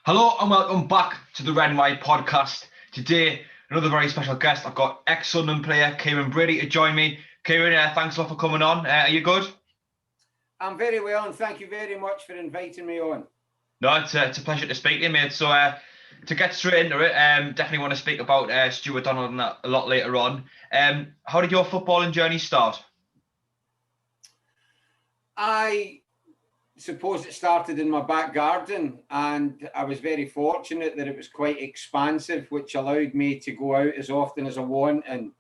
Hello and welcome back to the Red and White podcast. Today, another very special guest. I've got ex-Sunderland player KIERON Brady to join me. KIERON, thanks a lot for coming on. Are you good? I'm very well, and thank you very much for inviting me on. No, it's a pleasure to speak to you, mate. So, to get straight into it, definitely want to speak about Stuart Donald and that a lot later on. How did your footballing journey start? I suppose it started in my back garden, and I was very fortunate that it was quite expansive, which allowed me to go out as often as I want and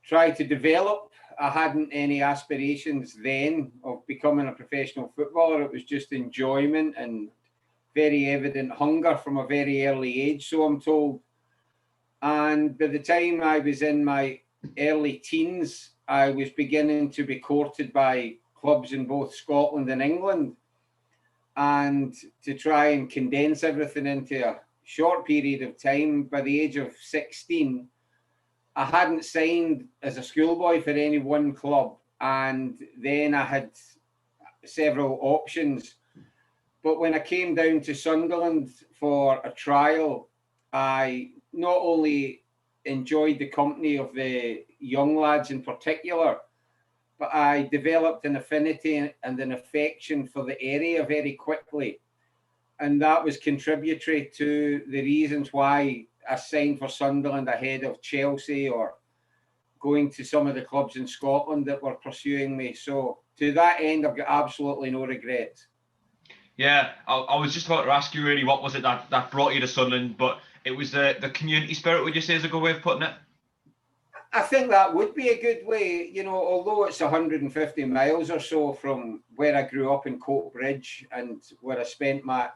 try to develop. I hadn't any aspirations then of becoming a professional footballer. It was just enjoyment and very evident hunger from a very early age, so I'm told. And by the time I was in my early teens, I was beginning to be courted by clubs in both Scotland and England. And to try and condense everything into a short period of time, by the age of 16, I hadn't signed as a schoolboy for any one club. And then I had several options. But when I came down to Sunderland for a trial, I not only enjoyed the company of the young lads in particular, but I developed an affinity and an affection for the area very quickly. And that was contributory to the reasons why I signed for Sunderland ahead of Chelsea or going to some of the clubs in Scotland that were pursuing me. So to that end, I've got absolutely no regrets. Yeah, I was just about to ask you really what was it that brought you to Sunderland, but it was the community spirit, would you say, is a good way of putting it? I think that would be a good way, although it's 150 miles or so from where I grew up in Coatbridge and where I spent my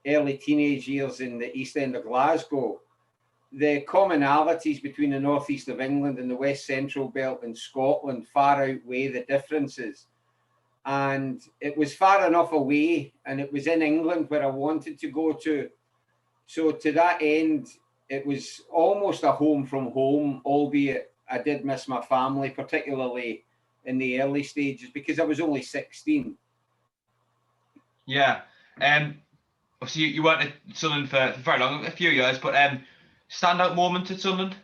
early teenage years in the East End of Glasgow, the commonalities between the northeast of England and the West Central Belt in Scotland far outweigh the differences. And it was far enough away, and it was in England where I wanted to go to. So to that end, it was almost a home from home, albeit I did miss my family, particularly in the early stages, because I was only 16. Yeah. Obviously, you weren't at Sunderland for very long, a few years, but standout moment at Sunderland?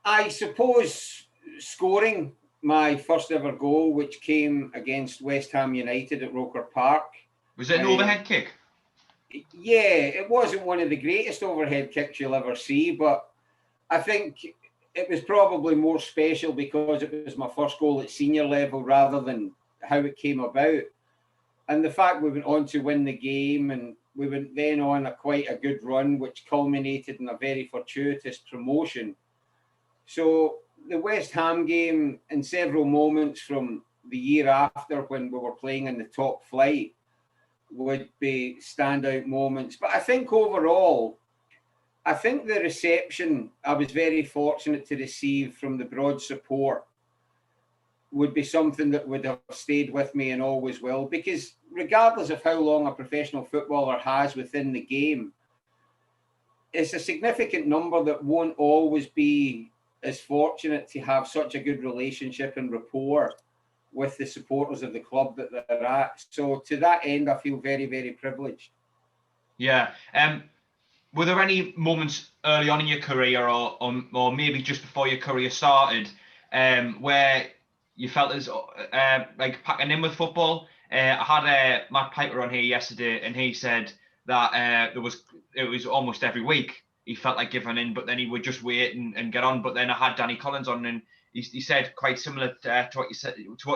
I suppose scoring my first ever goal, which came against West Ham United at Roker Park. Was it an overhead kick? Yeah, it wasn't one of the greatest overhead kicks you'll ever see, but I think it was probably more special because it was my first goal at senior level rather than how it came about. And the fact we went on to win the game, and we went then on quite a good run, which culminated in a very fortuitous promotion. So the West Ham game, and several moments from the year after when we were playing in the top flight, would be standout moments. But I think overall, I think the reception I was very fortunate to receive from the broad support would be something that would have stayed with me and always will, because regardless of how long a professional footballer has within the game, it's a significant number that won't always be as fortunate to have such a good relationship and rapport with the supporters of the club that they're at. So to that end, I feel very, very privileged. Yeah. Were there any moments early on in your career, or maybe just before your career started, where you felt as like packing in with football? I had Matt Piper on here yesterday, and he said that it was almost every week he felt like giving in, but then he would just wait and get on. But then I had Danny Collins on, and he said quite similar to what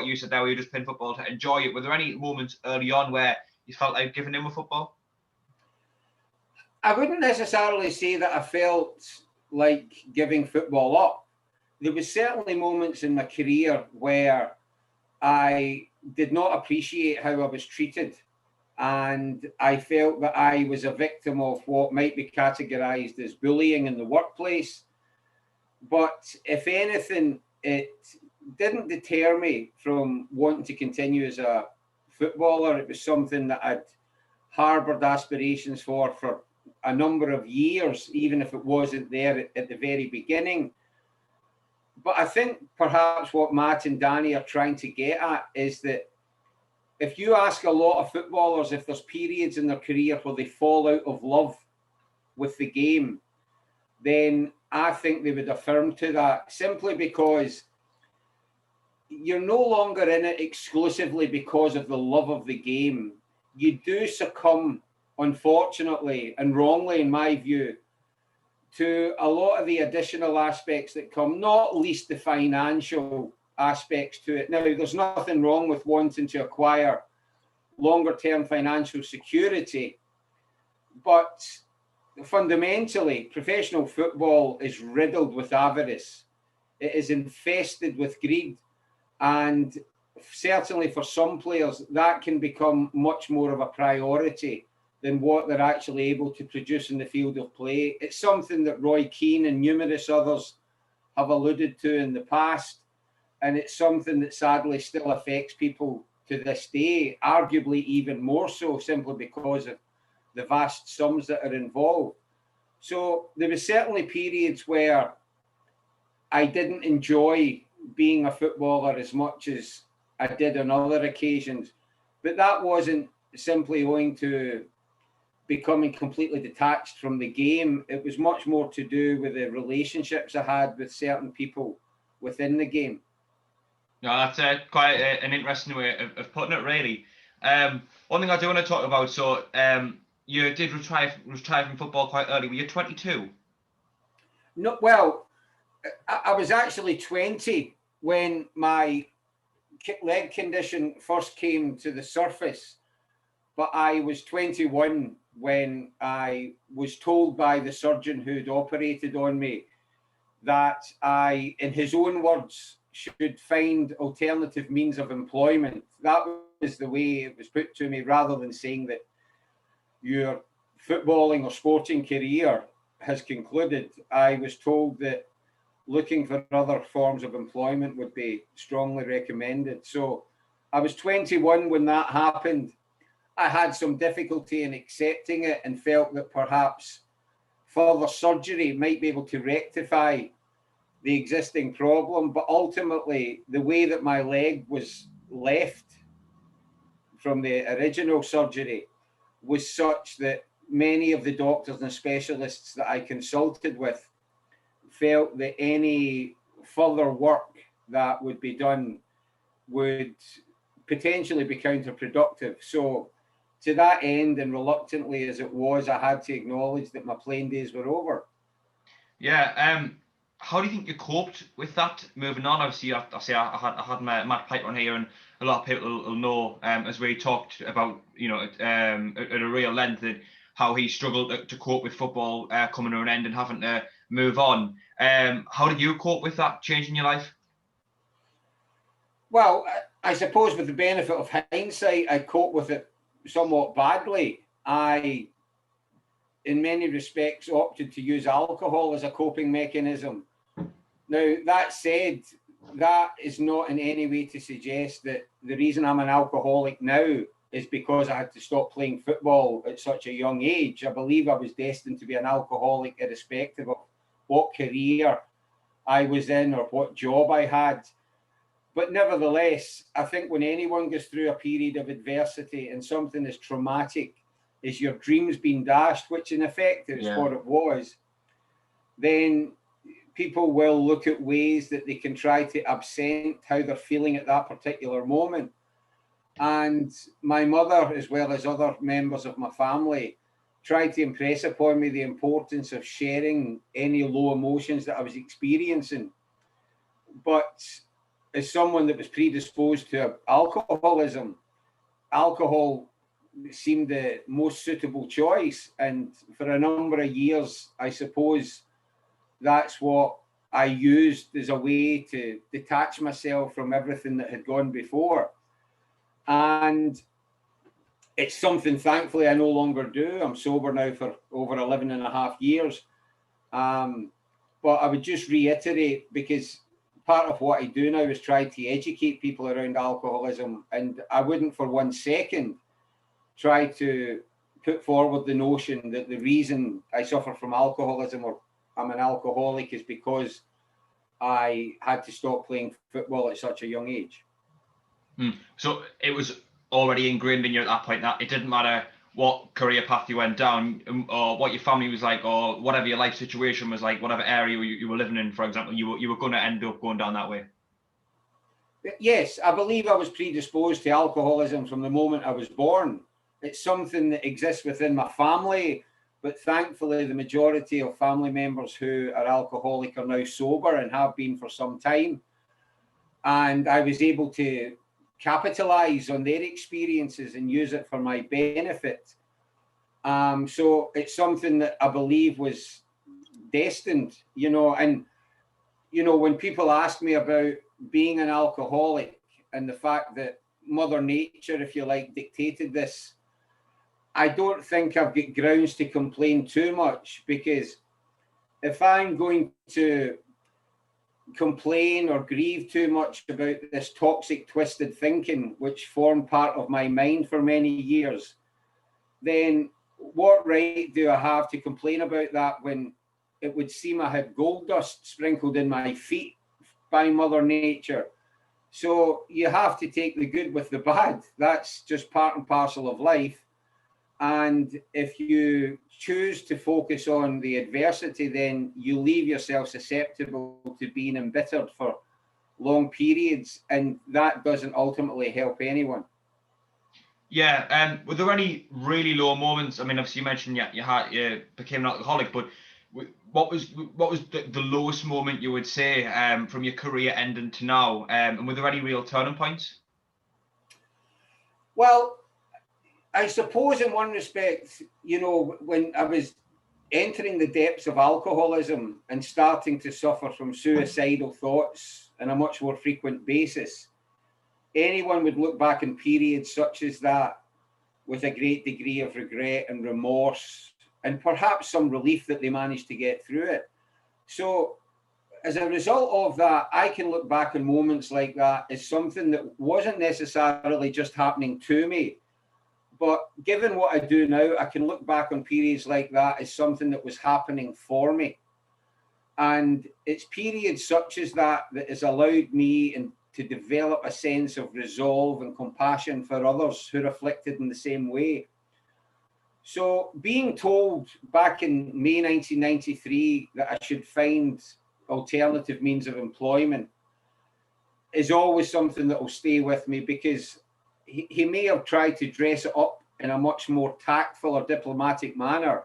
you said there, where you just playing football to enjoy it. Were there any moments early on where you felt like giving in with football? I wouldn't necessarily say that I felt like giving football up. There was certainly moments in my career where I did not appreciate how I was treated, and I felt that I was a victim of what might be categorized as bullying in the workplace. But if anything, it didn't deter me from wanting to continue as a footballer. It was something that I'd harbored aspirations for a number of years, even if it wasn't there at the very beginning. But I think perhaps what Matt and Danny are trying to get at is that if you ask a lot of footballers if there's periods in their career where they fall out of love with the game, then I think they would affirm to that, simply because you're no longer in it exclusively because of the love of the game. You do succumb, unfortunately, and wrongly in my view, to a lot of the additional aspects that come, not least the financial aspects to it. Now, there's nothing wrong with wanting to acquire longer term financial security, but fundamentally, professional football is riddled with avarice. It is infested with greed. And certainly for some players, that can become much more of a priority than what they're actually able to produce in the field of play. It's something that Roy Keane and numerous others have alluded to in the past. And it's something that sadly still affects people to this day, arguably even more so, simply because of the vast sums that are involved. So there were certainly periods where I didn't enjoy being a footballer as much as I did on other occasions. But that wasn't simply owing to becoming completely detached from the game. It was much more to do with the relationships I had with certain people within the game. No, that's quite an interesting way of putting it, really. One thing I do want to talk about, so you did retire from football quite early. Were you 22? No, well, I was actually 20 when my leg condition first came to the surface, but I was 21 when I was told by the surgeon who'd operated on me that I, in his own words, should find alternative means of employment. That was the way it was put to me, rather than saying that your footballing or sporting career has concluded. I was told that looking for other forms of employment would be strongly recommended. So I was 21 when that happened. I had some difficulty in accepting it and felt that perhaps further surgery might be able to rectify the existing problem. But ultimately, the way that my leg was left from the original surgery was such that many of the doctors and specialists that I consulted with felt that any further work that would be done would potentially be counterproductive. So to that end, and reluctantly as it was, I had to acknowledge that my playing days were over. Yeah. How do you think you coped with that moving on? Obviously, I had Matt Piper on here, and a lot of people will know, as we talked about, at a real length, and how he struggled to cope with football coming to an end and having to move on. How did you cope with that change in your life? Well, I suppose with the benefit of hindsight, I coped with it somewhat badly. I, in many respects, opted to use alcohol as a coping mechanism. Now, that said, that is not in any way to suggest that the reason I'm an alcoholic now is because I had to stop playing football at such a young age. I believe I was destined to be an alcoholic irrespective of what career I was in or what job I had. But nevertheless, I think when anyone goes through a period of adversity and something as traumatic as your dreams being dashed, which in effect is what it was, then people will look at ways that they can try to absent how they're feeling at that particular moment. And my mother, as well as other members of my family, tried to impress upon me the importance of sharing any low emotions that I was experiencing. But as someone that was predisposed to alcoholism, alcohol seemed the most suitable choice. And for a number of years, I suppose that's what I used as a way to detach myself from everything that had gone before. And it's something, thankfully, I no longer do. I'm sober now for over 11 and a half years. But I would just reiterate, because part of what I do now is try to educate people around alcoholism. And I wouldn't for 1 second try to put forward the notion that the reason I suffer from alcoholism or I'm an alcoholic is because I had to stop playing football at such a young age. So it was already ingrained in you at that point that it didn't matter what career path you went down, or what your family was like, or whatever your life situation was like, whatever area you were living in, for example, you were going to end up going down that way? Yes, I believe I was predisposed to alcoholism from the moment I was born. It's something that exists within my family, but thankfully the majority of family members who are alcoholic are now sober and have been for some time. And I was able to capitalize on their experiences and use it for my benefit. So it's something that I believe was destined, and, when people ask me about being an alcoholic and the fact that Mother Nature, if you like, dictated this, I don't think I've got grounds to complain too much, because if I'm going to complain or grieve too much about this toxic, twisted thinking, which formed part of my mind for many years, then what right do I have to complain about that when it would seem I had gold dust sprinkled in my feet by Mother Nature? So you have to take the good with the bad. That's just part and parcel of life. And if you choose to focus on the adversity, then you leave yourself susceptible to being embittered for long periods, and that doesn't ultimately help anyone. Yeah, were there any really low moments? I mean, obviously you mentioned you became an alcoholic, but what was the lowest moment you would say from your career ending to now? And were there any real turning points? Well, I suppose in one respect, when I was entering the depths of alcoholism and starting to suffer from suicidal thoughts on a much more frequent basis, anyone would look back in periods such as that with a great degree of regret and remorse, and perhaps some relief that they managed to get through it. So as a result of that, I can look back on moments like that as something that wasn't necessarily just happening to me. But given what I do now, I can look back on periods like that as something that was happening for me. And it's periods such as that has allowed me to develop a sense of resolve and compassion for others who are afflicted in the same way. So being told back in May 1993 that I should find alternative means of employment is always something that will stay with me, because he may have tried to dress it up in a much more tactful or diplomatic manner,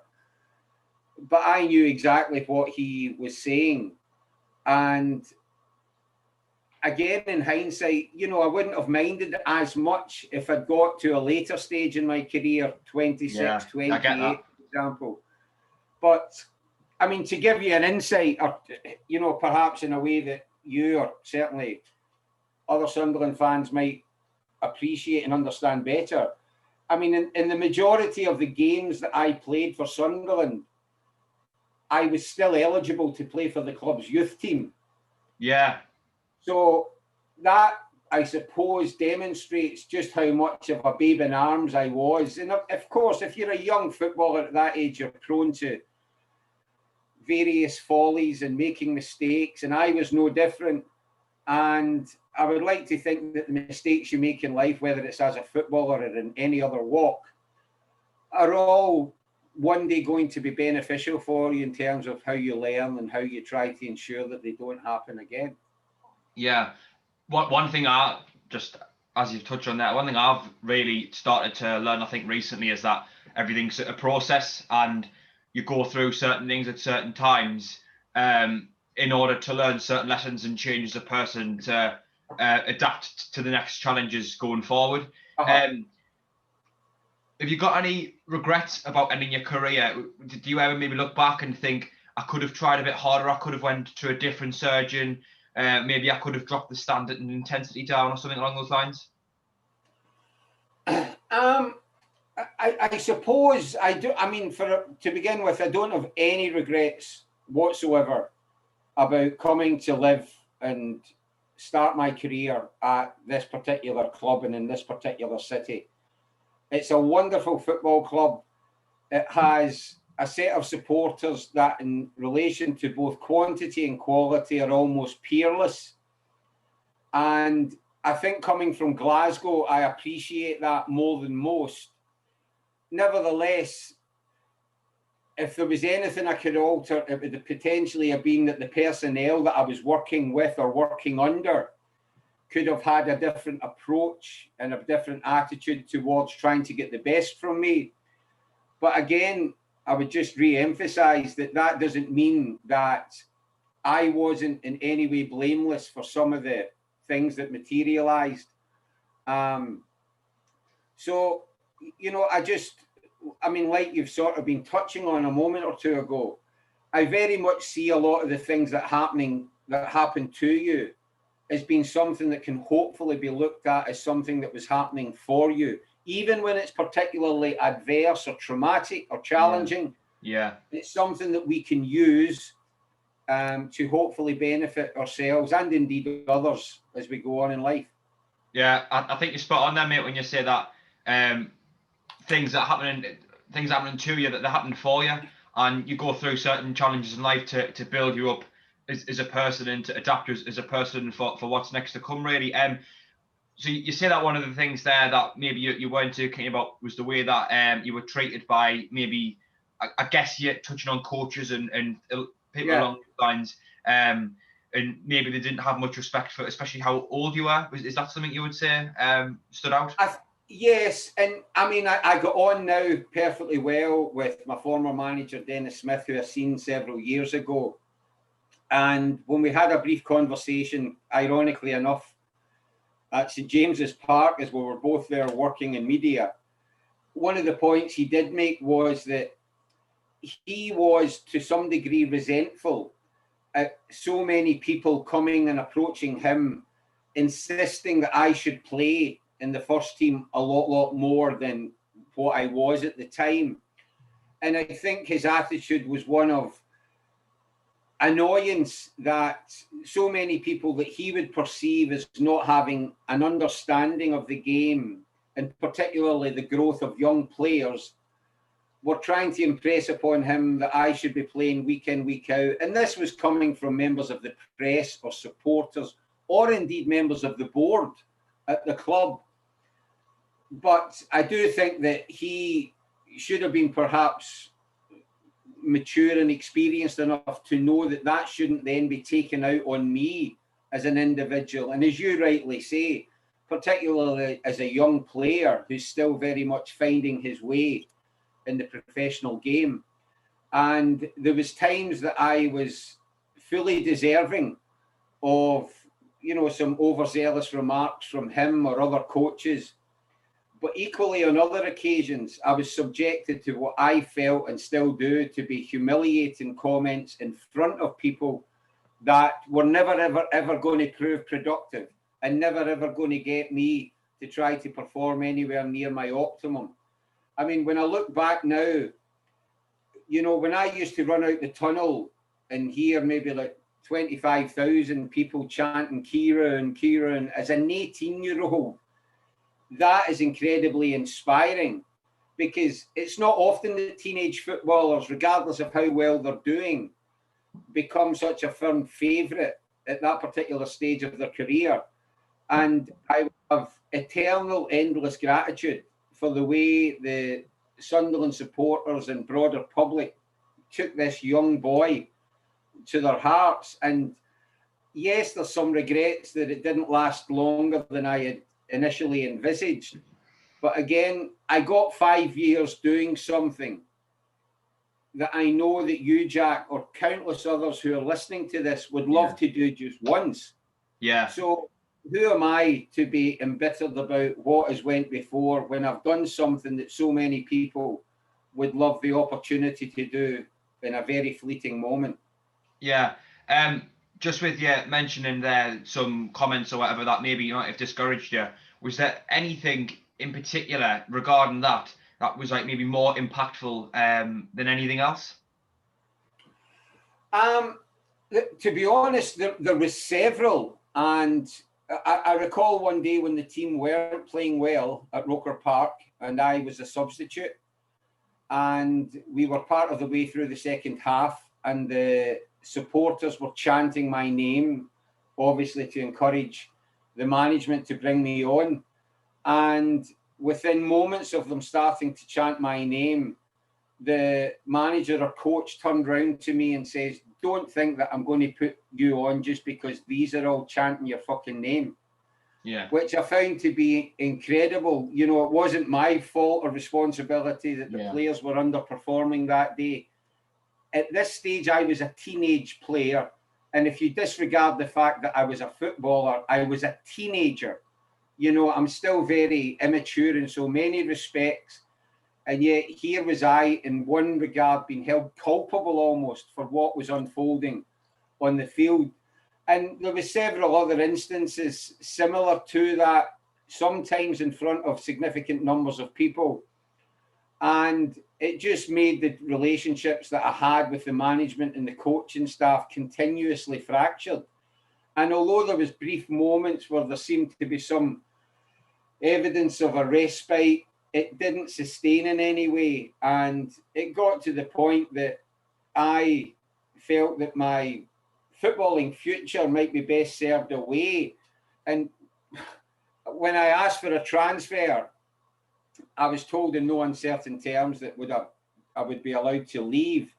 but I knew exactly what he was saying. And again, in hindsight, I wouldn't have minded as much if I'd got to a later stage in my career, 26, 28, for example. But I mean, to give you an insight, or, perhaps in a way that you, or certainly other Sunderland fans, might appreciate and understand better. I mean, in the majority of the games that I played for Sunderland, I was still eligible to play for the club's youth team. Yeah. So that, I suppose, demonstrates just how much of a babe in arms I was. And of course, if you're a young footballer at that age, you're prone to various follies and making mistakes. And I was no different. And I would like to think that the mistakes you make in life, whether it's as a footballer or in any other walk, are all one day going to be beneficial for you in terms of how you learn and how you try to ensure that they don't happen again. Yeah. One thing as you've touched on that, one thing I've really started to learn, I think, recently, is that everything's a process, and you go through certain things at certain times in order to learn certain lessons and change as a person to adapt to the next challenges going forward. Have you got any regrets about ending your career? Did you ever maybe look back and think, I could have tried a bit harder, I could have went to a different surgeon, maybe I could have dropped the standard and intensity down, or something along those lines? I suppose I do. I mean, to begin with, I don't have any regrets whatsoever about coming to live and start my career at this particular club and in this particular city. It's a wonderful football club. It has a set of supporters that, in relation to both quantity and quality, are almost peerless. And I think coming from Glasgow, I appreciate that more than most. Nevertheless, if there was anything I could alter, it would potentially have been that the personnel that I was working with or working under could have had a different approach and a different attitude towards trying to get the best from me. But again, I would just re-emphasize that that doesn't mean that I wasn't in any way blameless for some of the things that materialized. So, you know, I mean, like you've sort of been touching on a moment or two ago, I very much see a lot of the things that happen to you as being something that can hopefully be looked at as something that was happening for you, even when it's particularly adverse or traumatic or challenging. Yeah. It's something that we can use to hopefully benefit ourselves and indeed others as we go on in life. Yeah, I think you're spot on there, mate, when you say that things happening to you, that they're happening for you, and you go through certain challenges in life to build you up as a person and to adapt as a person for what's next to come, really. So you say that one of the things there that maybe you weren't talking about was the way that you were treated by maybe, I guess you're touching on coaches and people along those lines, and maybe they didn't have much respect for, especially how old you are. Is that something you would say stood out? Yes, and I mean, I got on now perfectly well with my former manager, Dennis Smith, who I've seen several years ago. And when we had a brief conversation, ironically enough, at St James's Park, as we were both there working in media, one of the points he did make was that he was to some degree resentful at so many people coming and approaching him, insisting that I should play in the first team a lot more than what I was at the time. And I think his attitude was one of annoyance that so many people that he would perceive as not having an understanding of the game, and particularly the growth of young players, were trying to impress upon him that I should be playing week in, week out. And this was coming from members of the press or supporters, or indeed members of the board at the club. But I do think that he should have been perhaps mature and experienced enough to know that that shouldn't then be taken out on me as an individual. And as you rightly say, particularly as a young player who's still very much finding his way in the professional game. And there was times that I was fully deserving of, you know, some overzealous remarks from him or other coaches. But equally on other occasions, I was subjected to what I felt and still do to be humiliating comments in front of people that were never, ever going to prove productive and never, ever going to get me to try to perform anywhere near my optimum. I mean, when I look back now, you know, when I used to run out the tunnel and hear maybe like 25,000 people chanting Kieron, Kieron as an 18-year-old, that is incredibly inspiring, because it's not often that teenage footballers, regardless of how well they're doing, become such a firm favourite at that particular stage of their career. And I have eternal, endless gratitude for the way the Sunderland supporters and broader public took this young boy to their hearts. And yes, there's some regrets that it didn't last longer than I had initially envisaged. But again, I got 5 years doing something that I know that you, Jack, or countless others who are listening to this would love to do just once. Yeah. So who am I to be embittered about what has went before when I've done something that so many people would love the opportunity to do in a very fleeting moment? Yeah. Just with you mentioning there some comments or whatever that maybe you might have discouraged you, was there anything in particular regarding that was like maybe more impactful than anything else? To be honest, there was several. And I recall one day when the team weren't playing well at Roker Park and I was a substitute, and we were part of the way through the second half, and the supporters were chanting my name, obviously to encourage the management to bring me on. And within moments of them starting to chant my name, the manager or coach turned round to me and says, "Don't think that I'm going to put you on just because these are all chanting your fucking name." Yeah. Which I found to be incredible. You know, it wasn't my fault or responsibility that the players were underperforming that day. At this stage, I was a teenage player. And if you disregard the fact that I was a footballer, I was a teenager. You know, I'm still very immature in so many respects. And yet here was I, in one regard, being held culpable almost for what was unfolding on the field. And there were several other instances similar to that, sometimes in front of significant numbers of people. And it just made the relationships that I had with the management and the coaching staff continuously fractured. And although there was brief moments where there seemed to be some evidence of a respite, it didn't sustain in any way. And it got to the point that I felt that my footballing future might be best served away. And when I asked for a transfer, I was told in no uncertain terms that I would be allowed to leave.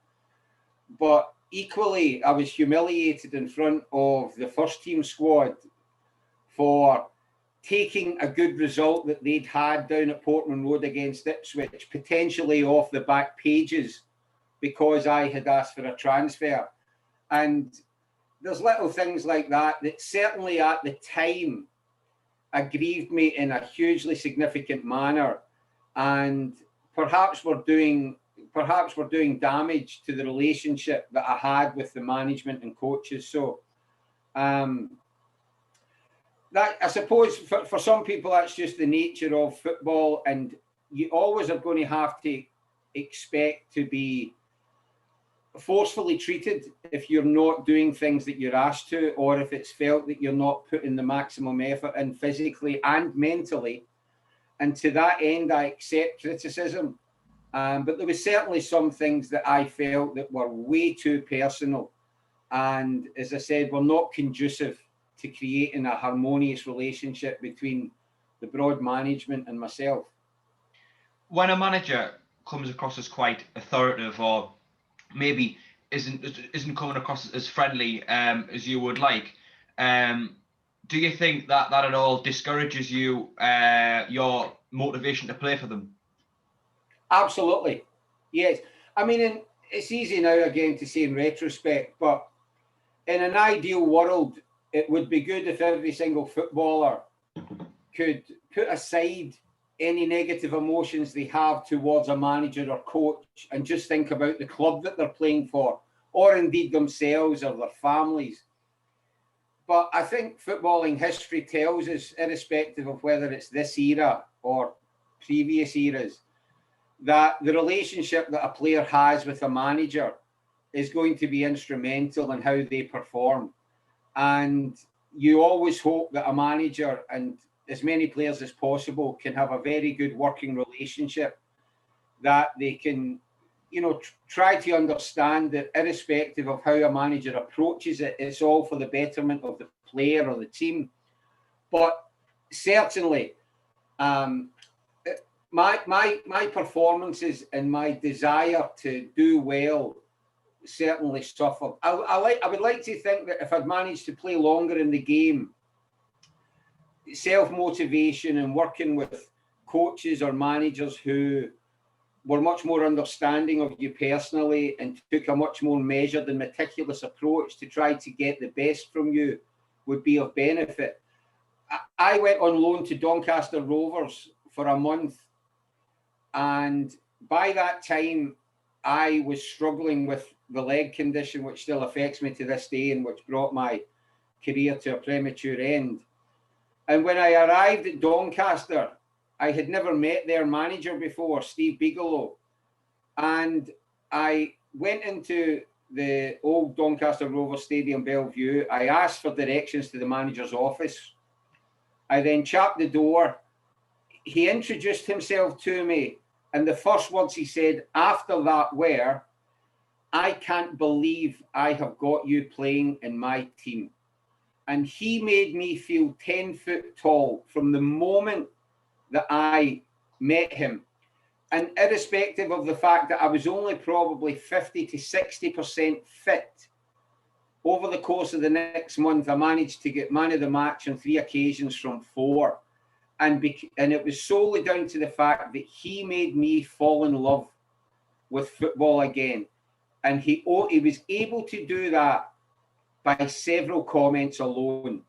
But equally, I was humiliated in front of the first team squad for taking a good result that they'd had down at Portman Road against Ipswich, potentially off the back pages, because I had asked for a transfer. And there's little things like that that certainly at the time aggrieved me in a hugely significant manner, and perhaps we're doing damage to the relationship that I had with the management and coaches. So that, I suppose, for some people, that's just the nature of football, and you always are going to have to expect to be forcefully treated if you're not doing things that you're asked to, or if it's felt that you're not putting the maximum effort in physically and mentally. And to that end, I accept criticism. But there was certainly some things that I felt that were way too personal. And as I said, were not conducive to creating a harmonious relationship between the broad management and myself. When a manager comes across as quite authoritative, or maybe isn't coming across as friendly as you would like, do you think that at all discourages you, your motivation to play for them? Absolutely, yes. I mean, it's easy now again to say in retrospect, but in an ideal world, it would be good if every single footballer could put aside any negative emotions they have towards a manager or coach and just think about the club that they're playing for, or indeed themselves or their families. But I think footballing history tells us, irrespective of whether it's this era or previous eras, that the relationship that a player has with a manager is going to be instrumental in how they perform. And you always hope that a manager and as many players as possible can have a very good working relationship, that they can, you know, try to understand that irrespective of how a manager approaches it, it's all for the betterment of the player or the team. But certainly, my performances and my desire to do well certainly suffered. I would like to think that if I'd managed to play longer in the game, self-motivation and working with coaches or managers who were much more understanding of you personally and took a much more measured and meticulous approach to try to get the best from you would be of benefit. I went on loan to Doncaster Rovers for a month, and by that time I was struggling with the leg condition, which still affects me to this day and which brought my career to a premature end. And when I arrived at Doncaster, I had never met their manager before, Steve Bigelow. And I went into the old Doncaster Rovers Stadium, Bellevue. I asked for directions to the manager's office. I then chapped the door. He introduced himself to me. And the first words he said after that were, "I can't believe I have got you playing in my team." And he made me feel 10 foot tall from the moment that I met him. And irrespective of the fact that I was only probably 50 to 60% fit, over the course of the next month, I managed to get man of the match on 3 occasions from 4. And it was solely down to the fact that he made me fall in love with football again. And he was able to do that by several comments alone.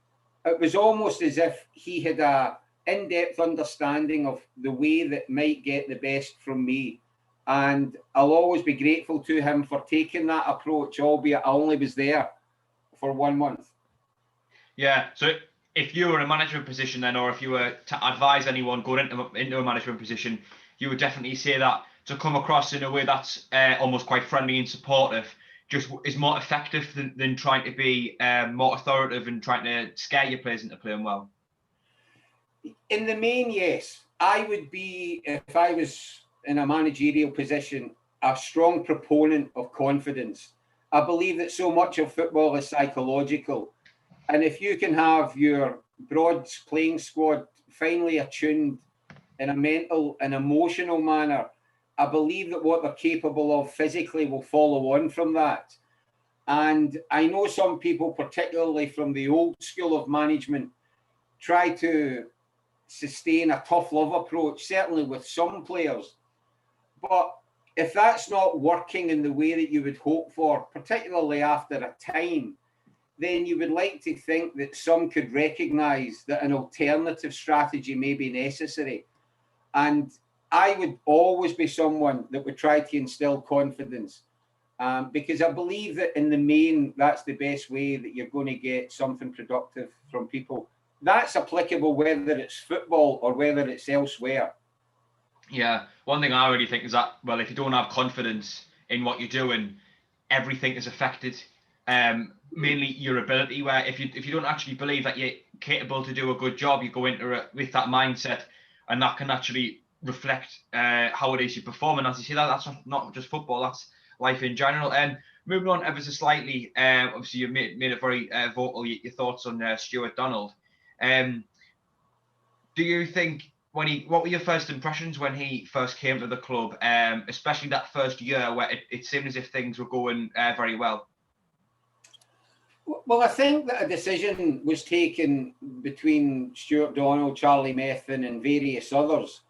It was almost as if he had a in-depth understanding of the way that might get the best from me. And I'll always be grateful to him for taking that approach, albeit I only was there for 1 month. Yeah, so if you were in a management position then, or if you were to advise anyone going into a management position, you would definitely say that to come across in a way that's almost quite friendly and supportive just is more effective than trying to be more authoritative and trying to scare your players into playing well. In the main, yes. I would be, if I was in a managerial position, a strong proponent of confidence. I believe that so much of football is psychological. And if you can have your Broads playing squad finely attuned in a mental and emotional manner, I believe that what they're capable of physically will follow on from that. And I know some people, particularly from the old school of management, try to sustain a tough love approach, certainly with some players. But if that's not working in the way that you would hope for, particularly after a time, then you would like to think that some could recognise that an alternative strategy may be necessary. And I would always be someone that would try to instill confidence, because I believe that in the main, that's the best way that you're going to get something productive from people. That's applicable whether it's football or whether it's elsewhere. Yeah, one thing I really think is that, well, if you don't have confidence in what you're doing, everything is affected. Mainly your ability, where if you don't actually believe that you're capable to do a good job, you go into it with that mindset, and that can actually reflect how it is you perform. And as you say, that's not just football, that's life in general. And moving on ever so slightly, obviously you made it very vocal, your thoughts on Stuart Donald. Do you think what were your first impressions when he first came to the club, especially that first year where it seemed as if things were going very well? Well, I think that a decision was taken between Stuart Donald, Charlie Methven and various others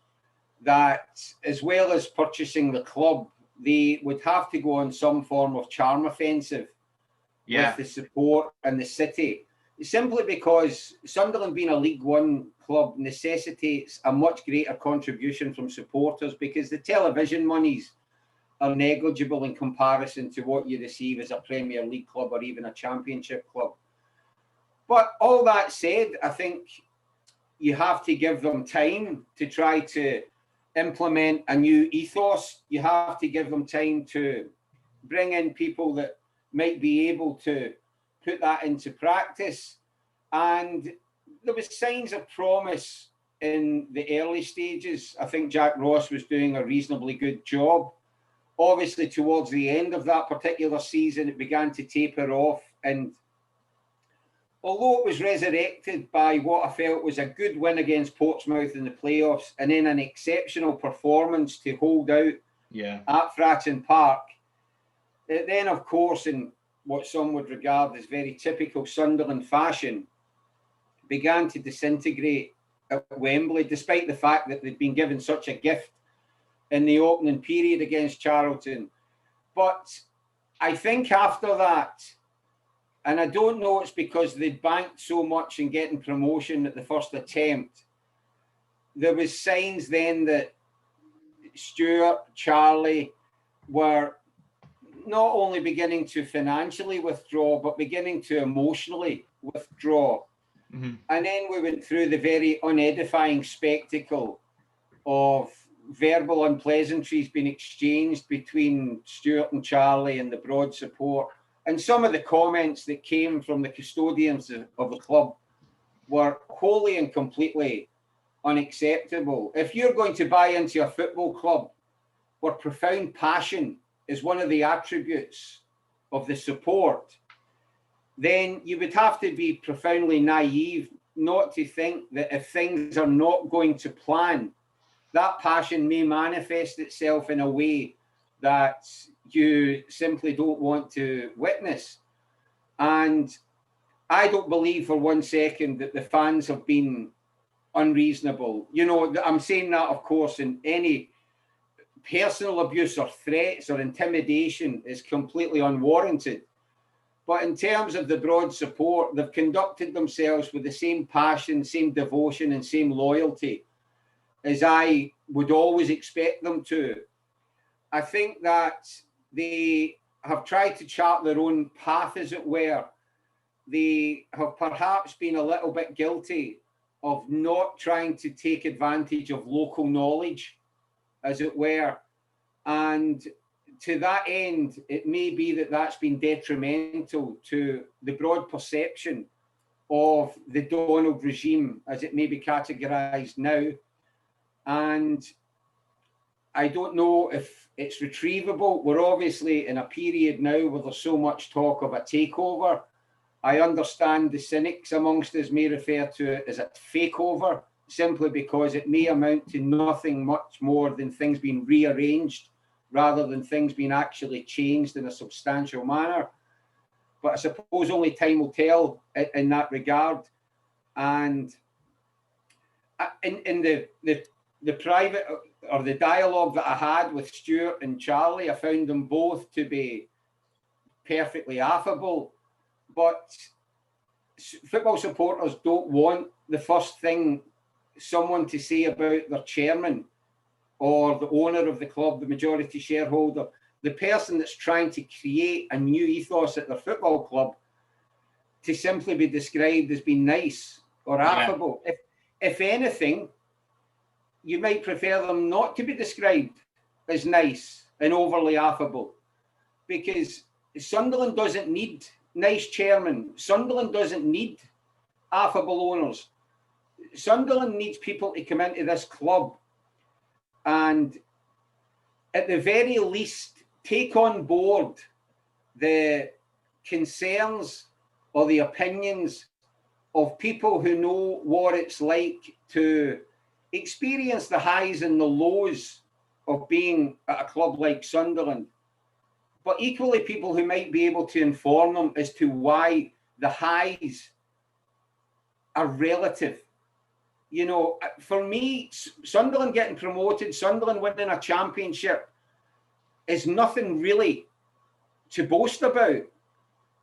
that, as well as purchasing the club, they would have to go on some form of charm offensive with the support and the city. Simply because Sunderland being a League One club necessitates a much greater contribution from supporters, because the television monies are negligible in comparison to what you receive as a Premier League club or even a Championship club. But all that said, I think you have to give them time to try to implement a new ethos. You have to give them time to bring in people that might be able to put that into practice. And there was signs of promise in the early stages. I think Jack Ross was doing a reasonably good job. Obviously, towards the end of that particular season, it began to taper off. And although it was resurrected by what I felt was a good win against Portsmouth in the playoffs, and then an exceptional performance to hold out at Fratton Park, it then, of course, in what some would regard as very typical Sunderland fashion, began to disintegrate at Wembley, despite the fact that they'd been given such a gift in the opening period against Charlton. But I think after that, and I don't know it's because they'd banked so much in getting promotion at the first attempt, there was signs then that Stuart, Charlie were not only beginning to financially withdraw, but beginning to emotionally withdraw. Mm-hmm. And then we went through the very unedifying spectacle of verbal unpleasantries being exchanged between Stuart and Charlie and the Broad support. And some of the comments that came from the custodians of the club were wholly and completely unacceptable. If you're going to buy into a football club where profound passion is one of the attributes of the support, then you would have to be profoundly naive not to think that if things are not going to plan, that passion may manifest itself in a way that you simply don't want to witness. And I don't believe for one second that the fans have been unreasonable. You know, I'm saying that, of course, in any personal abuse or threats or intimidation is completely unwarranted. But in terms of the broad support, they've conducted themselves with the same passion, same devotion, and same loyalty as I would always expect them to. I think that they have tried to chart their own path, as it were. They have perhaps been a little bit guilty of not trying to take advantage of local knowledge, as it were. And to that end, it may be that that's been detrimental to the broad perception of the Donald regime, as it may be categorised now. And I don't know if it's retrievable. We're obviously in a period now where there's so much talk of a takeover. I understand the cynics amongst us may refer to it as a fakeover, simply because it may amount to nothing much more than things being rearranged rather than things being actually changed in a substantial manner. But I suppose only time will tell in that regard. And in the private or the dialogue that I had with Stuart and Charlie, I found them both to be perfectly affable. But football supporters don't want the first thing someone to say about their chairman or the owner of the club, the majority shareholder, the person that's trying to create a new ethos at their football club, to simply be described as being nice or affable. Yeah. If anything, you might prefer them not to be described as nice and overly affable, because Sunderland doesn't need nice chairman. Sunderland doesn't need affable owners. Sunderland needs people to come into this club and at the very least take on board the concerns or the opinions of people who know what it's like to experience the highs and the lows of being at a club like Sunderland. But equally, people who might be able to inform them as to why the highs are relative. You know, for me, Sunderland getting promoted, Sunderland winning a championship is nothing really to boast about.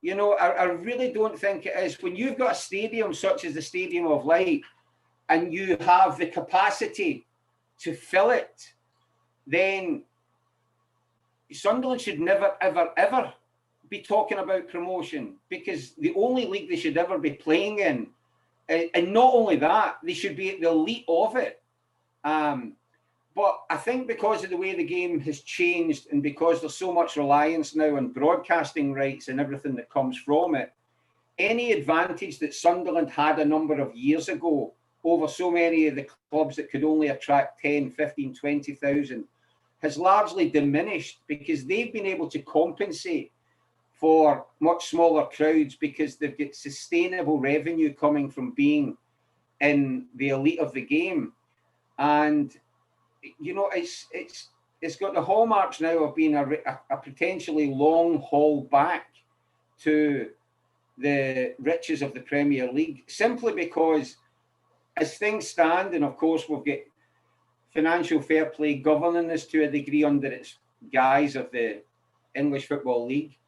You know, I really don't think it is. When you've got a stadium such as the Stadium of Light and you have the capacity to fill it, then Sunderland should never, ever, ever be talking about promotion, because the only league they should ever be playing in, and not only that, they should be at the elite of it. But I think because of the way the game has changed and because there's so much reliance now on broadcasting rights and everything that comes from it, any advantage that Sunderland had a number of years ago over so many of the clubs that could only attract 10, 15, 20,000 has largely diminished, because they've been able to compensate for much smaller crowds because they've got sustainable revenue coming from being in the elite of the game. And, you know, it's got the hallmarks now of being a potentially long haul back to the riches of the Premier League, simply because as things stand, and of course we've got financial fair play governing this to a degree under its guise of the English Football League,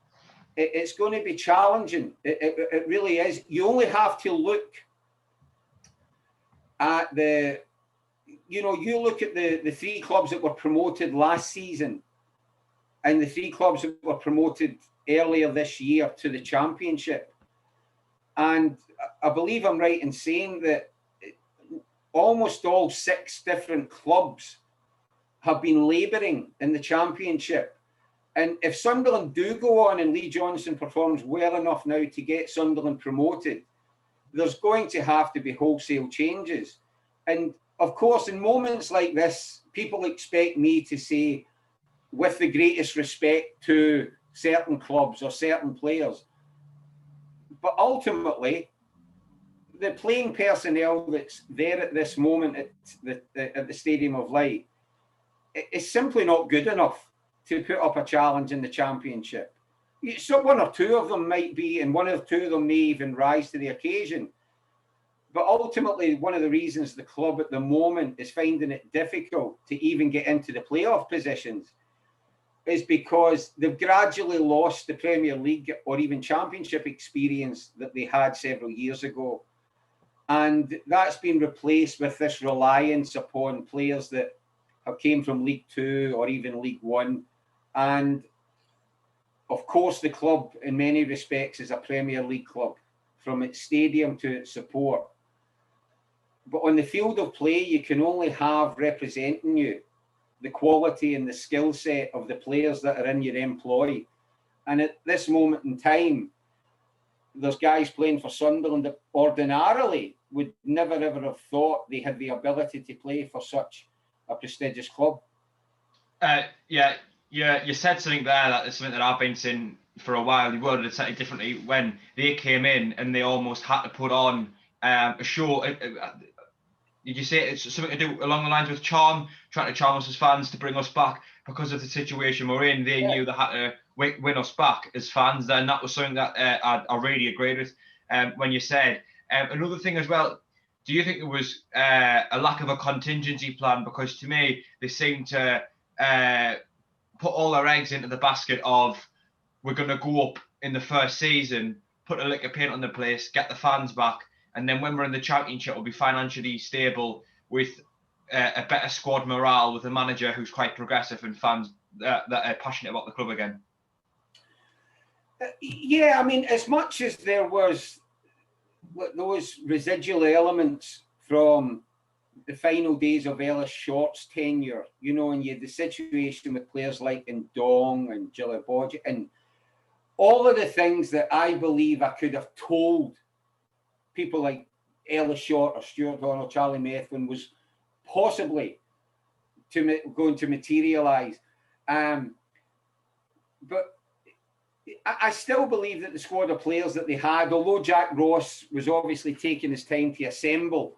it's going to be challenging. It really is. You only have to look at the three clubs that were promoted last season and the three clubs that were promoted earlier this year to the Championship. And I believe I'm right in saying that almost all 6 different clubs have been labouring in the Championship. And if Sunderland do go on and Lee Johnson performs well enough now to get Sunderland promoted, there's going to have to be wholesale changes. And of course, in moments like this, people expect me to say, with the greatest respect to certain clubs or certain players, But ultimately, the playing personnel that's there at this moment at the Stadium of Light is simply not good enough to put up a challenge in the Championship. So one or two of them might be, and one or two of them may even rise to the occasion. But ultimately, one of the reasons the club at the moment is finding it difficult to even get into the playoff positions is because they've gradually lost the Premier League or even Championship experience that they had several years ago. And that's been replaced with this reliance upon players that have came from League Two or even League One. And of course, the club in many respects is a Premier League club, from its stadium to its support. But on the field of play, you can only have representing you the quality and the skill set of the players that are in your employ. And at this moment in time, there's guys playing for Sunderland that ordinarily would never ever have thought they had the ability to play for such a prestigious club. You said something there that is something that I've been saying for a while. You worded it slightly differently when they came in and they almost had to put on a show. Did you say it's something to do along the lines with trying to charm us as fans to bring us back because of the situation we're in? They knew they had to win us back as fans. Then that was something that I really agreed with when you said. Another thing as well, do you think there was a lack of a contingency plan? Because to me, they seem to put all their eggs into the basket of we're going to go up in the first season, put a lick of paint on the place, get the fans back, and then when we're in the Championship, we'll be financially stable with a better squad morale, with a manager who's quite progressive and fans that are passionate about the club again. Yeah, I mean, as much as there was those residual elements from the final days of Ellis Short's tenure, you know, and you had the situation with players like Ndong and Djilibodji and all of the things that I believe I could have told people like Ellis Short or Stuart Donald, Charlie Methven was possibly going to materialise. But I still believe that the squad of players that they had, although Jack Ross was obviously taking his time to assemble,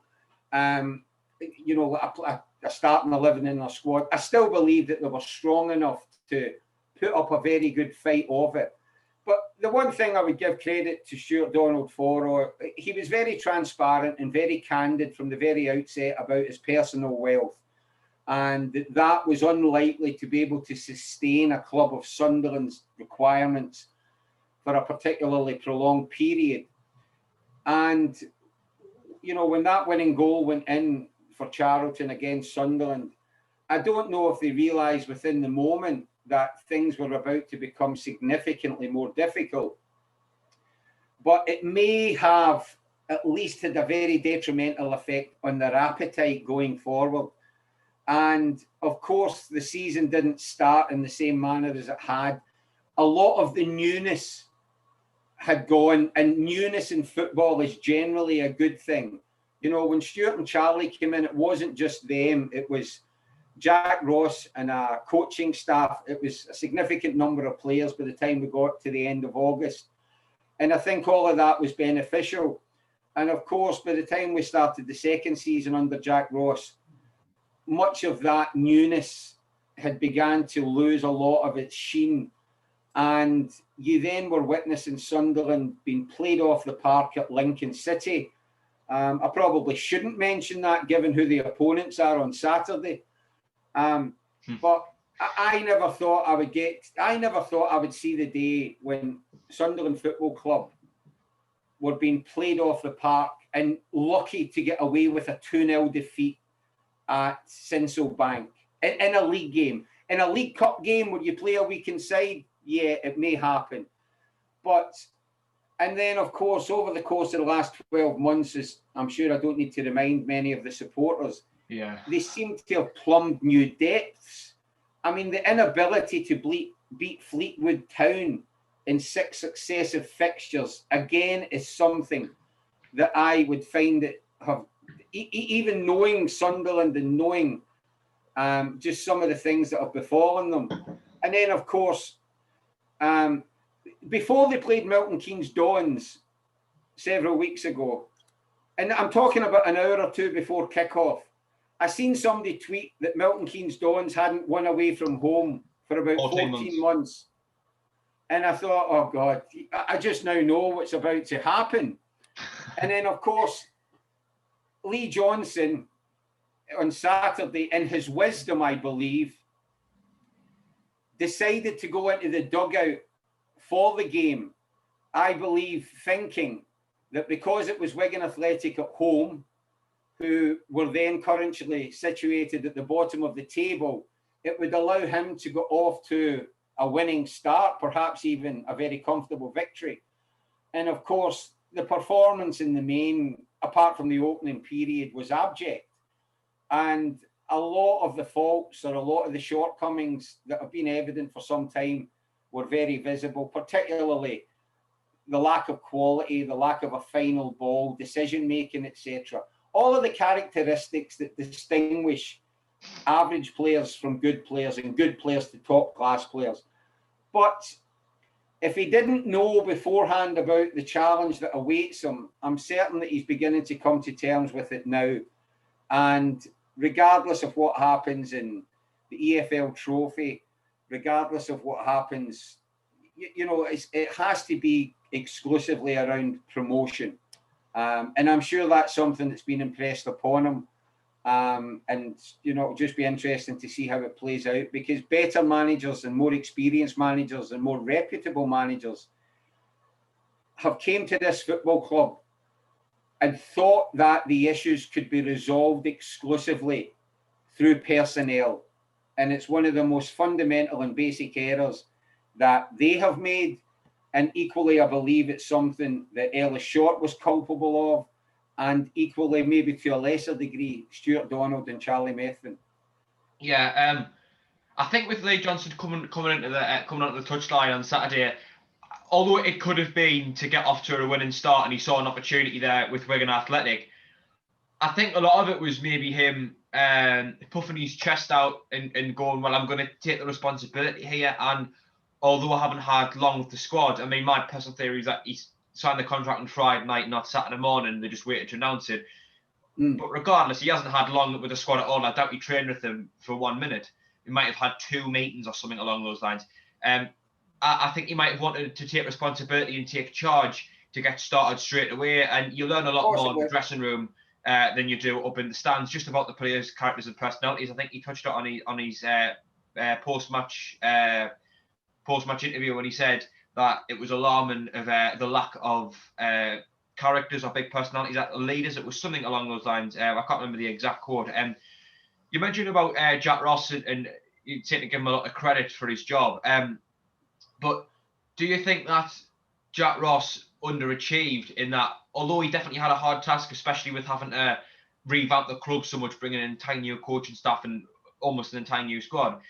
you know, a starting 11 in their squad, I still believe that they were strong enough to put up a very good fight of it. But the one thing I would give credit to Stuart Donald for, he was very transparent and very candid from the very outset about his personal wealth. And that was unlikely to be able to sustain a club of Sunderland's requirements for a particularly prolonged period. And, you know, when that winning goal went in for Charlton against Sunderland, I don't know if they realised within the moment that things were about to become significantly more difficult. But it may have at least had a very detrimental effect on their appetite going forward. And of course, the season didn't start in the same manner as it had. A lot of the newness had gone, and newness in football is generally a good thing. You know, when Stuart and Charlie came in, it wasn't just them, it was Jack Ross and a coaching staff. It was a significant number of players by the time we got to the end of August. And I think all of that was beneficial. And of course, by the time we started the second season under Jack Ross, much of that newness had begun to lose a lot of its sheen. And you then were witnessing Sunderland being played off the park at Lincoln City. I probably shouldn't mention that given who the opponents are on Saturday. But I never thought I would see the day when Sunderland Football Club were being played off the park and lucky to get away with a 2-0 defeat at Sinsel Bank in a league game. In a League Cup game where you play a weekend side, yeah, it may happen. And then, of course, over the course of the last 12 months, as I'm sure I don't need to remind many of the supporters, they seem to have plumbed new depths. I mean, the inability to beat Fleetwood Town in 6 successive fixtures, again, is something that I would find it have, even knowing Sunderland and knowing just some of the things that have befallen them. And then, of course, before they played Milton Keynes Dons, several weeks ago, and I'm talking about an hour or two before kickoff, I seen somebody tweet that Milton Keynes Dons hadn't won away from home for about 14 months. And I thought, oh God, I just now know what's about to happen. And then, of course, Lee Johnson on Saturday, in his wisdom, I believe, decided to go into the dugout for the game, I believe, thinking that because it was Wigan Athletic at home, who were then currently situated at the bottom of the table, it would allow him to go off to a winning start, perhaps even a very comfortable victory. And of course, the performance in the main, apart from the opening period, was abject. And a lot of the faults or a lot of the shortcomings that have been evident for some time were very visible, particularly the lack of quality, the lack of a final ball, decision-making, etc. All of the characteristics that distinguish average players from good players and good players to top-class players. But if he didn't know beforehand about the challenge that awaits him, I'm certain that he's beginning to come to terms with it now. And regardless of what happens in the EFL trophy, regardless of what happens, it has to be exclusively around promotion. And I'm sure that's something that's been impressed upon him. And it'll just be interesting to see how it plays out, because better managers and more experienced managers and more reputable managers have came to this football club and thought that the issues could be resolved exclusively through personnel. And it's one of the most fundamental and basic errors that they have made. And equally, I believe it's something that Ellis Short was culpable of. And equally, maybe to a lesser degree, Stuart Donald and Charlie Methven. Yeah, I think with Lee Johnson coming onto the touchline on Saturday, although it could have been to get off to a winning start, and he saw an opportunity there with Wigan Athletic, I think a lot of it was maybe him puffing his chest out and going, well, I'm going to take the responsibility here. And although I haven't had long with the squad, I mean, my personal theory is that he's signed the contract on Friday night, not Saturday morning. They just waited to announce it. But regardless, he hasn't had long with the squad at all. I doubt he trained with them for 1 minute. He might have had 2 meetings or something along those lines. I think he might have wanted to take responsibility and take charge to get started straight away. And you learn a lot more in the dressing room than you do up in the stands, just about the players' characters and personalities. I think he touched on his post-match interview when he said that it was alarming of the lack of characters or big personalities at the leaders. It was something along those lines. I can't remember the exact quote. You mentioned about Jack Ross and you tend to give him a lot of credit for his job. But do you think that Jack Ross underachieved in that, although he definitely had a hard task, especially with having to revamp the club so much, bringing in entire new coaching staff and almost an entire new squad?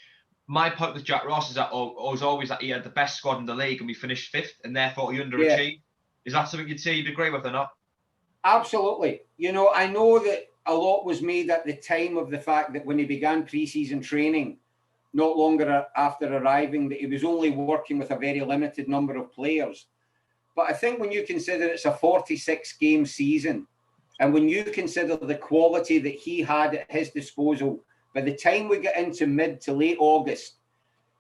My point with Jack Ross is that was always that he had the best squad in the league and we finished 5th, and therefore he underachieved. Yeah. Is that something you'd say you'd agree with or not? Absolutely. I know that a lot was made at the time of the fact that when he began pre-season training, not longer after arriving, that he was only working with a very limited number of players. But I think when you consider it's a 46-game season, and when you consider the quality that he had at his disposal, by the time we get into mid to late August,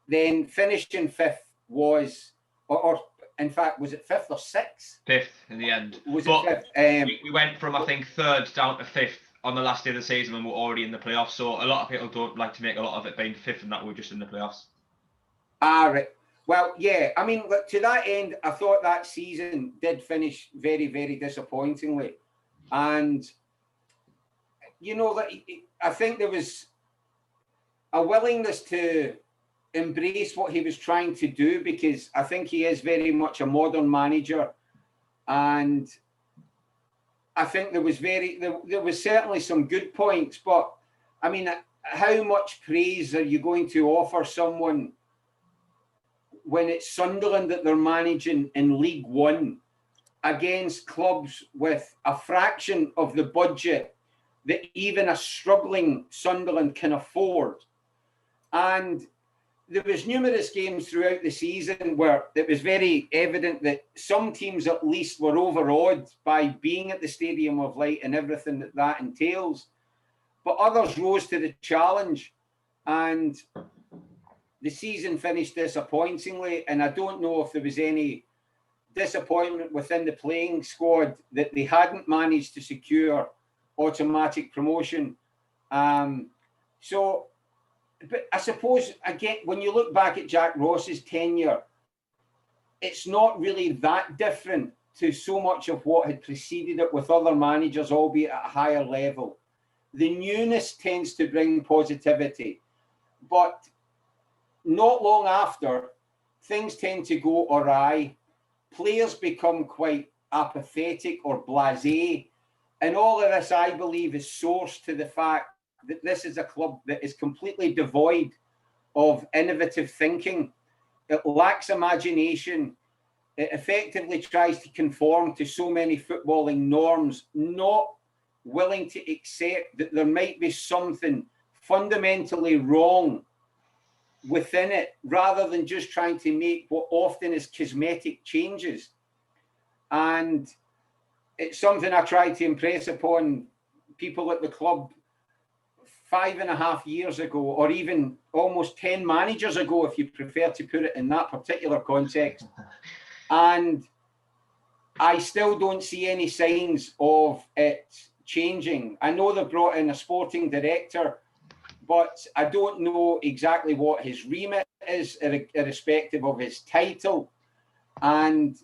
then finishing 5th was, or in fact, was it 5th or 6th? 5th in the end. Was it 5th? We went from, I think, 3rd down to 5th on the last day of the season when we're already in the playoffs. So a lot of people don't like to make a lot of it being 5th and that we're just in the playoffs. Right. Well, yeah. I mean, look, to that end, I thought that season did finish very, very disappointingly. And, I think there was a willingness to embrace what he was trying to do, because I think he is very much a modern manager. And I think there was certainly some good points, but I mean, how much praise are you going to offer someone when it's Sunderland that they're managing in League One against clubs with a fraction of the budget that even a struggling Sunderland can afford? And there was numerous games throughout the season where it was very evident that some teams at least were overawed by being at the Stadium of Light and everything that that entails. But others rose to the challenge, and the season finished disappointingly. And I don't know if there was any disappointment within the playing squad that they hadn't managed to secure automatic promotion. But I suppose, again, when you look back at Jack Ross's tenure, it's not really that different to so much of what had preceded it with other managers, albeit at a higher level. The newness tends to bring positivity, but not long after, things tend to go awry. Players become quite apathetic or blasé, and all of this, I believe, is sourced to the fact that this is a club that is completely devoid of innovative thinking. It lacks imagination. It effectively tries to conform to so many footballing norms, not willing to accept that there might be something fundamentally wrong within it, rather than just trying to make what often is cosmetic changes. And it's something I try to impress upon people at the club 5.5 years ago, or even almost 10 managers ago, if you prefer to put it in that particular context. And I still don't see any signs of it changing. I know they've brought in a sporting director, but I don't know exactly what his remit is, irrespective of his title. And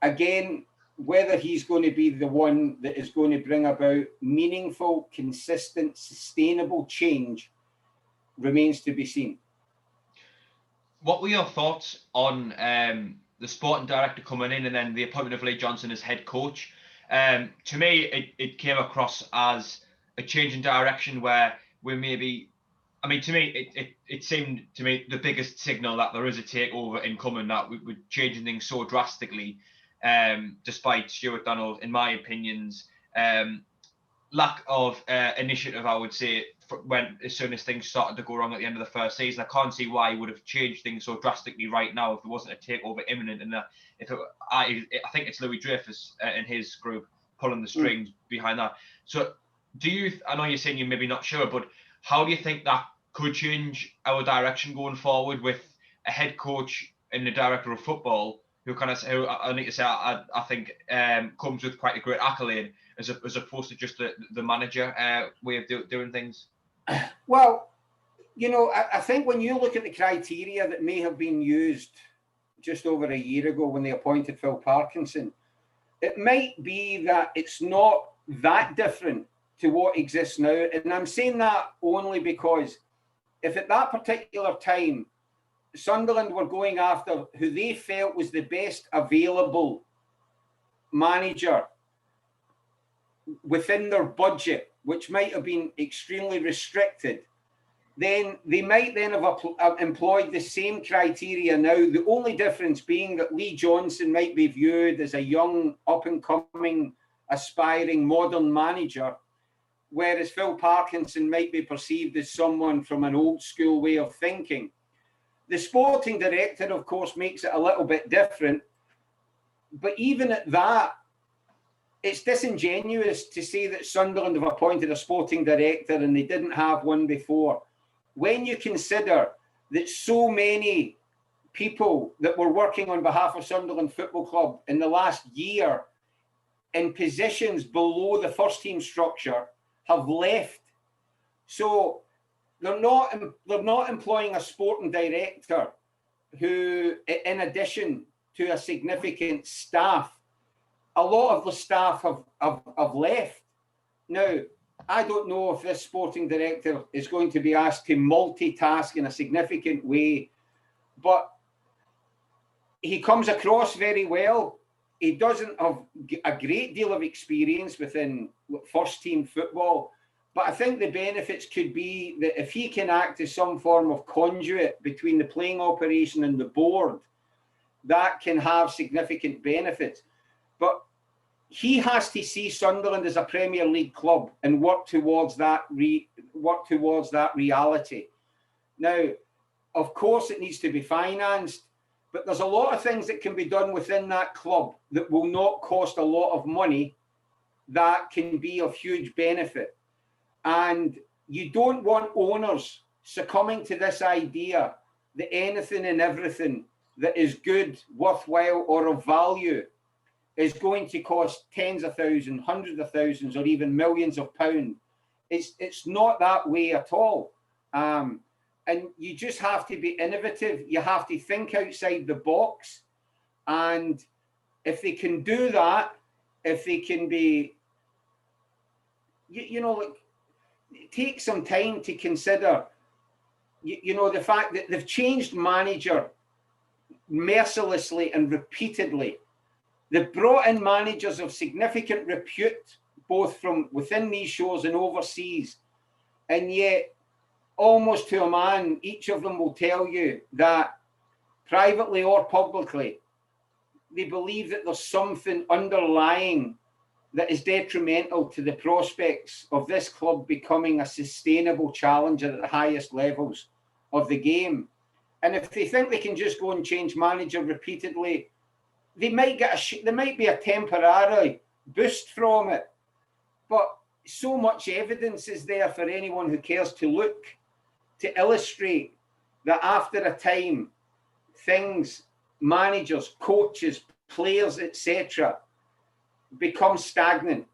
again, whether he's going to be the one that is going to bring about meaningful, consistent, sustainable change remains to be seen. What were your thoughts on the sporting director coming in and then the appointment of Lee Johnson as head coach? To me, it came across as a change in direction where we maybe, I mean, to me, it seemed to me the biggest signal that there is a takeover incoming, that we're changing things so drastically. Despite Stuart Donald, in my opinions, lack of initiative, I would say, as soon as things started to go wrong at the end of the first season. I can't see why he would have changed things so drastically right now if there wasn't a takeover imminent. And I think it's Louis Dreyfus and his group pulling the strings behind that. So I know you're saying you're maybe not sure, but how do you think that could change our direction going forward with a head coach and the director of football who I need to say, I think comes with quite a great accolade as opposed to just the manager way of doing things? Well, I think when you look at the criteria that may have been used just over a year ago when they appointed Phil Parkinson, it might be that it's not that different to what exists now. And I'm saying that only because if at that particular time Sunderland were going after who they felt was the best available manager within their budget, which might have been extremely restricted, then they might then have employed the same criteria now. The only difference being that Lee Johnson might be viewed as a young, up-and-coming, aspiring, modern manager, whereas Phil Parkinson might be perceived as someone from an old-school way of thinking. The sporting director, of course, makes it a little bit different. But even at that, it's disingenuous to say that Sunderland have appointed a sporting director and they didn't have one before. When you consider that so many people that were working on behalf of Sunderland Football Club in the last year in positions below the first team structure have left. So they're not employing a sporting director who, in addition to a significant staff, a lot of the staff have left. Now, I don't know if this sporting director is going to be asked to multitask in a significant way, but he comes across very well. He doesn't have a great deal of experience within first team football, but I think the benefits could be that if he can act as some form of conduit between the playing operation and the board, that can have significant benefits. But he has to see Sunderland as a Premier League club and work towards that reality. Now, of course it needs to be financed, but there's a lot of things that can be done within that club that will not cost a lot of money that can be of huge benefit. And you don't want owners succumbing to this idea that anything and everything that is good, worthwhile, or of value is going to cost tens of thousands, hundreds of thousands, or even millions of pounds. It's not that way at all. And you just have to be innovative. You have to think outside the box. And if they can do that, if they can be, like, take some time to consider, the fact that they've changed manager mercilessly and repeatedly. They've brought in managers of significant repute, both from within these shores and overseas. And yet, almost to a man, each of them will tell you that privately or publicly, they believe that there's something underlying that is detrimental to the prospects of this club becoming a sustainable challenger at the highest levels of the game. And if they think they can just go and change manager repeatedly, they might be a temporary boost from it. But so much evidence is there for anyone who cares to look to illustrate that after a time, things, managers, coaches, players, etc., become stagnant.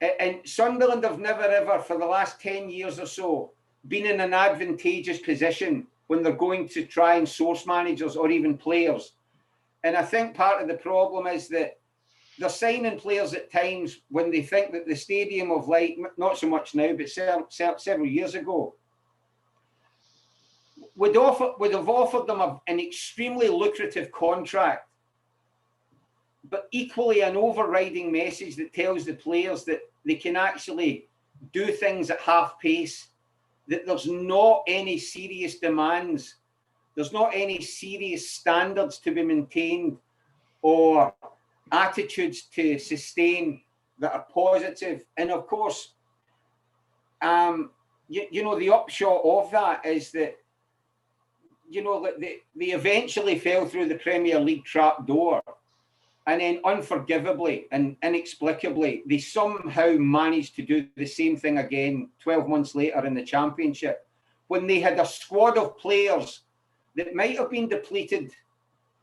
And Sunderland have never ever, for the last 10 years or so, been in an advantageous position when they're going to try and source managers or even players. And I think part of the problem is that they're signing players at times when they think that the Stadium of Light, not so much now, but several years ago, would have offered them an extremely lucrative contract, but equally an overriding message that tells the players that they can actually do things at half pace, that there's not any serious demands, there's not any serious standards to be maintained or attitudes to sustain that are positive. And of course, the upshot of that is that they eventually fell through the Premier League trap door, and then unforgivably and inexplicably, they somehow managed to do the same thing again 12 months later in the Championship, when they had a squad of players that might have been depleted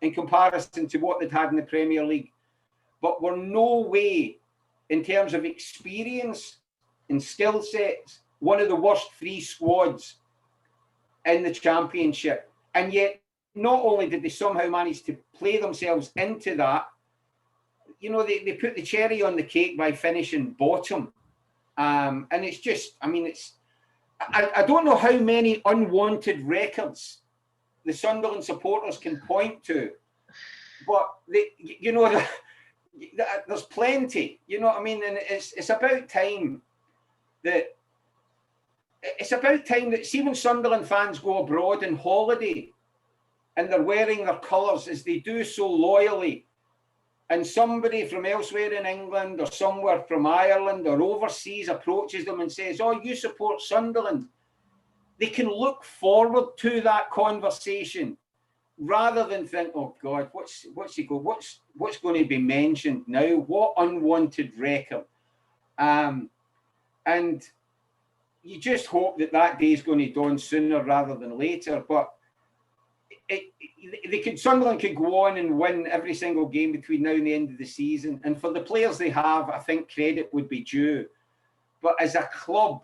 in comparison to what they'd had in the Premier League, but were no way, in terms of experience and skill sets, one of the worst three squads in the Championship. And yet, not only did they somehow manage to play themselves into that, they put the cherry on the cake by finishing bottom. And it's just, I don't know how many unwanted records the Sunderland supporters can point to, but there's plenty, And it's about time that see, when Sunderland fans go abroad on holiday and they're wearing their colours, as they do so loyally, and somebody from elsewhere in England or somewhere from Ireland or overseas approaches them and says, "Oh, you support Sunderland," they can look forward to that conversation rather than think, "Oh God, what's going to be mentioned now? What unwanted record?" And you just hope that day is going to dawn sooner rather than later. But Sunderland could go on and win every single game between now and the end of the season. And for the players they have, I think credit would be due. But as a club,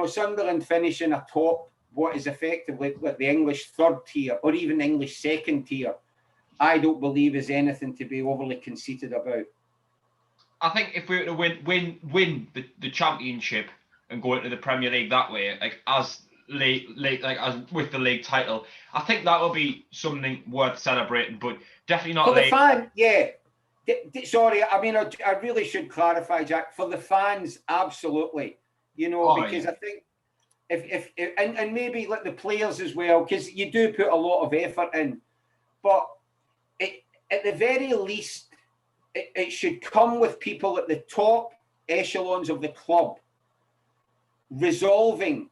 Sunderland finishing atop what is effectively like the English third tier or even English second tier, I don't believe is anything to be overly conceited about. I think if we were to win the Championship and go into the Premier League that way, as with the league title, I think that will be something worth celebrating, but definitely not for the fan. Yeah, sorry, I really should clarify, Jack. For the fans, absolutely. Because I think if and maybe like the players as well, because you do put a lot of effort in, but at the very least, it should come with people at the top echelons of the club resolving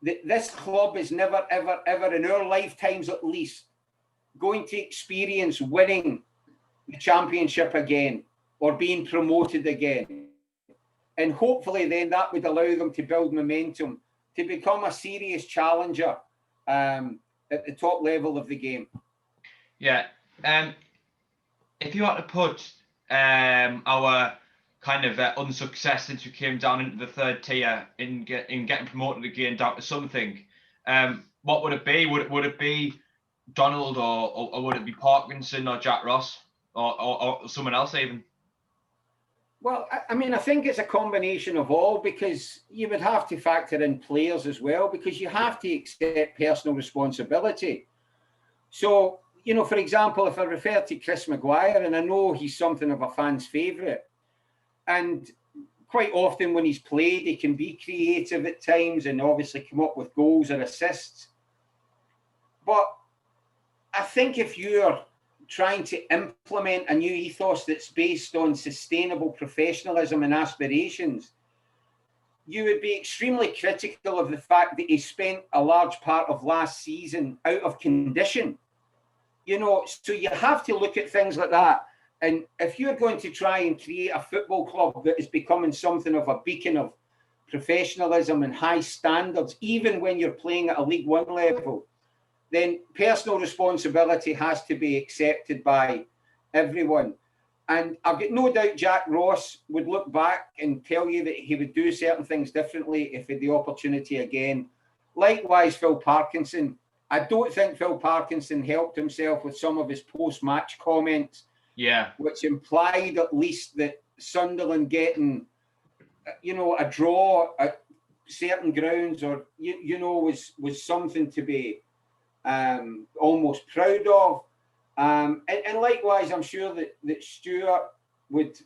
this club is never, ever, ever in our lifetimes at least going to experience winning the championship again or being promoted again. And hopefully then that would allow them to build momentum to become a serious challenger at the top level of the game. Yeah. If you had to put our kind of unsuccess since we came down into the third tier in getting promoted again down to something, what would it be? Would it be Donald or would it be Parkinson or Jack Ross or someone else even? Well, I mean, I think it's a combination of all, because you would have to factor in players as well, because you have to accept personal responsibility. So, you know, for example, if I refer to Chris Maguire, and I know he's something of a fan's favourite, and quite often when he's played, he can be creative at times and obviously come up with goals or assists. But I think if you're trying to implement a new ethos that's based on sustainable professionalism and aspirations, you would be extremely critical of the fact that he spent a large part of last season out of condition. You know, so you have to look at things like that. And if you're going to try and create a football club that is becoming something of a beacon of professionalism and high standards, even when you're playing at a League One level, then personal responsibility has to be accepted by everyone. And I've got no doubt Jack Ross would look back and tell you that he would do certain things differently if he had the opportunity again. Likewise, Phil Parkinson. I don't think Phil Parkinson helped himself with some of his post-match comments, which implied at least that Sunderland getting, you know, a draw at certain grounds or, you know, was something to be almost proud of. And likewise, I'm sure that Stuart would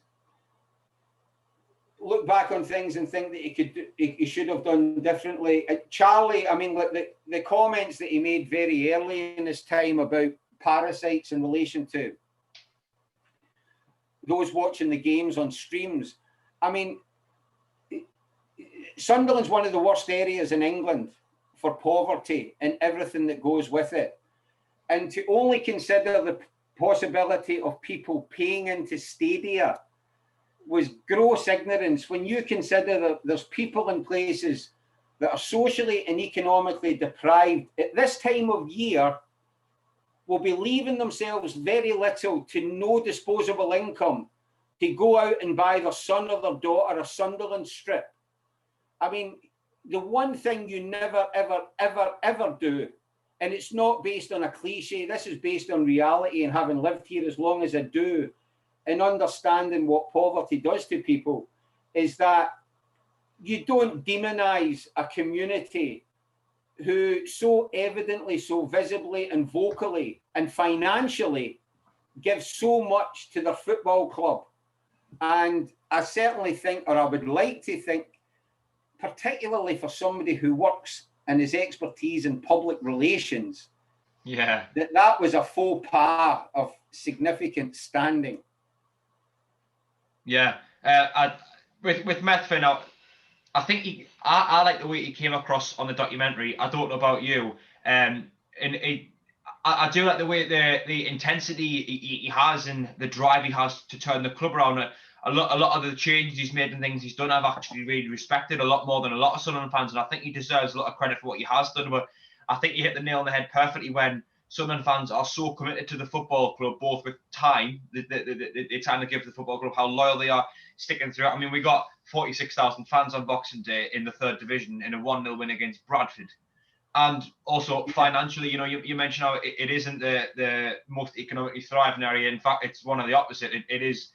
look back on things and think that he should have done differently. Charlie, I mean, the comments that he made very early in his time about parasites in relation to those watching the games on streams. I mean, Sunderland's one of the worst areas in England for poverty and everything that goes with it. And to only consider the possibility of people paying into stadia was gross ignorance when you consider that there's people in places that are socially and economically deprived at this time of year will be leaving themselves very little to no disposable income to go out and buy their son or their daughter a Sunderland strip. I mean, the one thing you never, ever, ever, ever do, and it's not based on a cliche, this is based on reality and having lived here as long as I do and understanding what poverty does to people, is that you don't demonize a community who so evidently, so visibly and vocally and financially give so much to their football club. And I certainly think, or I would like to think, particularly for somebody who works and his expertise in public relations, that was a faux pas of significant standing. Yeah, with Methven, I think I like the way he came across on the documentary. I don't know about you, and I do like the way the intensity he has and the drive he has to turn the club around. A lot of the changes he's made and things he's done, I've actually really respected a lot more than a lot of Sunderland fans, and I think he deserves a lot of credit for what he has done. But I think he hit the nail on the head perfectly when Sunderland fans are so committed to the football club, both with time, the time they give the football club, how loyal they are, sticking through it. I mean, we got 46,000 fans on Boxing Day in the third division in a 1-0 win against Bradford. And also financially, you know, you mentioned how it isn't the most economically thriving area. In fact, it's one of the opposite. It is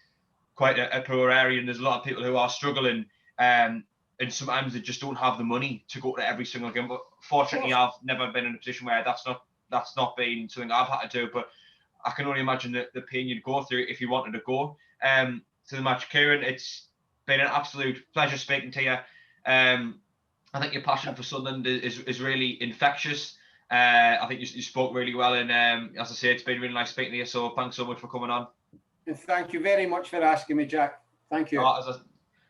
quite a poor area, and there's a lot of people who are struggling, and sometimes they just don't have the money to go to every single game. But fortunately, I've never been in a position where that's not been something I've had to do. But I can only imagine the pain you'd go through if you wanted to go to the match. Kieran, it's been an absolute pleasure speaking to you. I think your passion for Sunderland is really infectious. I think you spoke really well, and as I say, it's been really nice speaking to you. So thanks so much for coming on. Thank you very much for asking me, Jack. Thank you. As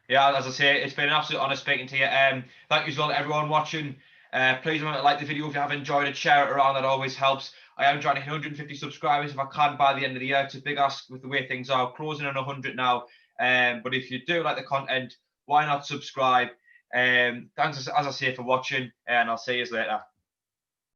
I say, it's been an absolute honour speaking to you. Thank you as well to everyone watching. Please remember to like the video if you have enjoyed it, share it around, that always helps. I am trying to hit 150 subscribers if I can by the end of the year. It's a big ask with the way things are, closing on 100 now. But if you do like the content, why not subscribe? Thanks, as I say, for watching, and I'll see you later.